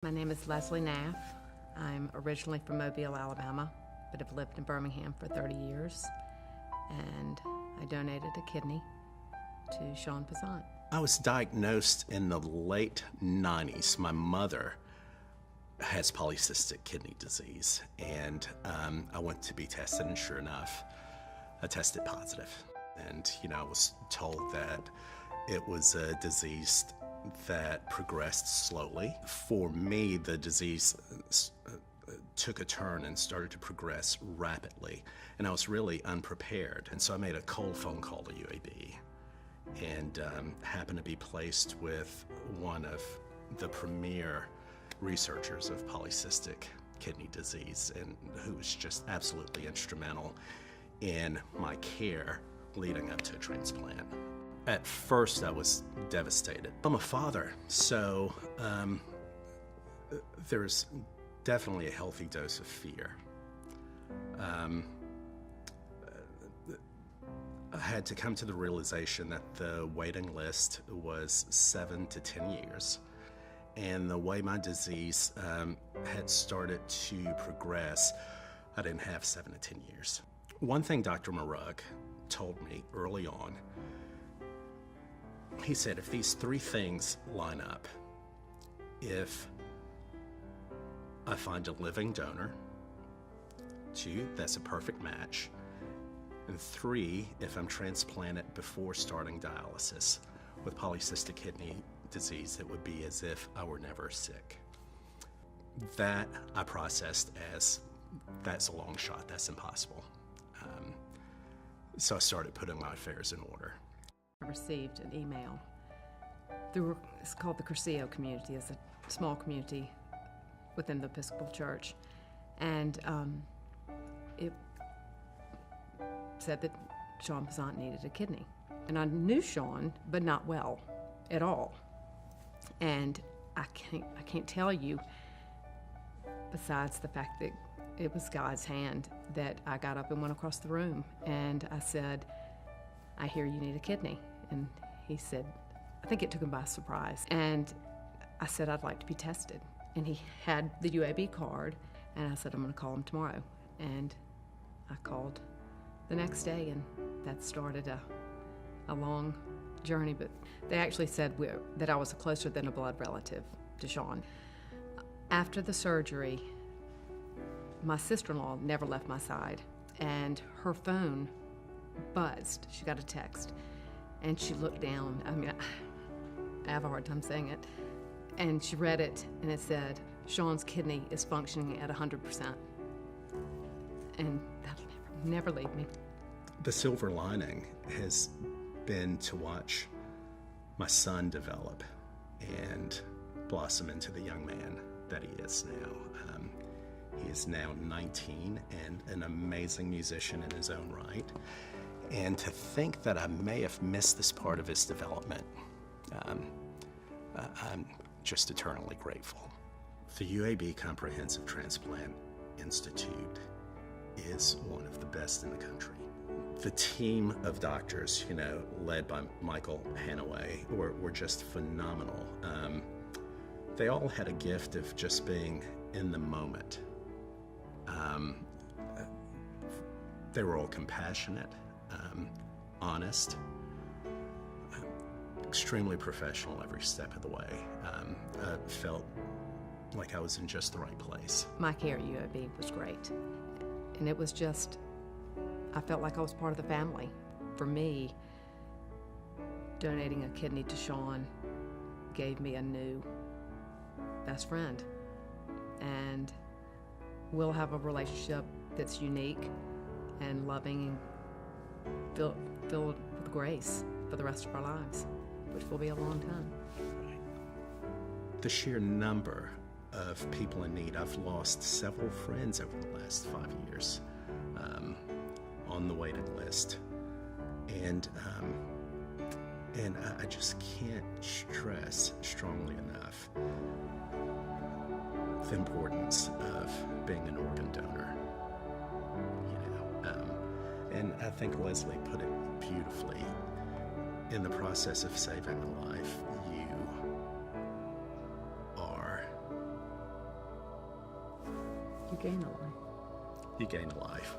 My name is Leslie Naff. I'm originally from Mobile, Alabama, but have lived in Birmingham for 30 years. And I donated a kidney to Shaun. I was diagnosed in the late 90s. My mother has polycystic kidney disease, and I went to be tested, and sure enough, I tested positive. And, I was told that it was a disease that progressed slowly. For me, the disease took a turn and started to progress rapidly, and I was really unprepared. And so I made a cold phone call to UAB and happened to be placed with one of the premier researchers of polycystic kidney disease, and who was just absolutely instrumental in my care leading up to a transplant. At first, I was devastated. I'm a father, so there's definitely a healthy dose of fear. I had to come to the realization that the waiting list was 7 to 10 years. And the way my disease had started to progress, I didn't have 7 to 10 years. One thing Dr. Marug told me early on, he said, if these 3 things line up, if I find a living donor, 2, that's a perfect match, and 3, if I'm transplanted before starting dialysis with polycystic kidney disease, it would be as if I were never sick. That I processed as, that's a long shot, that's impossible. So I started putting my affairs in order. I received an email through, it's called the Curcio community. It's a small community within the Episcopal Church. And it said that Shaun needed a kidney. And I knew Shaun, but not well at all. And I can't tell you, besides the fact that it was God's hand, that I got up and went across the room and I said, I hear you need a kidney. And he said, I think it took him by surprise. And I said, I'd like to be tested. And he had the UAB card, and I said, I'm gonna call him tomorrow. And I called the next day, and that started a long journey, but they actually said that I was closer than a blood relative to Shaun. After the surgery, my sister-in-law never left my side, and her phone buzzed. She got a text, and she looked down. I mean, I have a hard time saying it. And she read it, and it said, Shaun's kidney is functioning at 100%. And that'll never leave me. The silver lining has been to watch my son develop and blossom into the young man that he is now. He is now 19 and an amazing musician in his own right. And to think that I may have missed this part of his development, I'm just eternally grateful. The UAB Comprehensive Transplant Institute is one of the best in the country. The team of doctors, led by Michael Hanaway, were just phenomenal. They all had a gift of just being in the moment. They were all compassionate, honest, extremely professional every step of the way. I felt like I was in just the right place. My care at UAB was great. And it was just, I felt like I was part of the family. For me, donating a kidney to Shaun gave me a new best friend. And we'll have a relationship that's unique and loving and filled with grace for the rest of our lives, which will be a long time. The sheer number of people in need, I've lost several friends over the last 5 years on the waiting list. And I just can't stress strongly enough the importance of being an organ donor. And I think Leslie put it beautifully. In the process of saving a life, you are gain a life. You gain a life.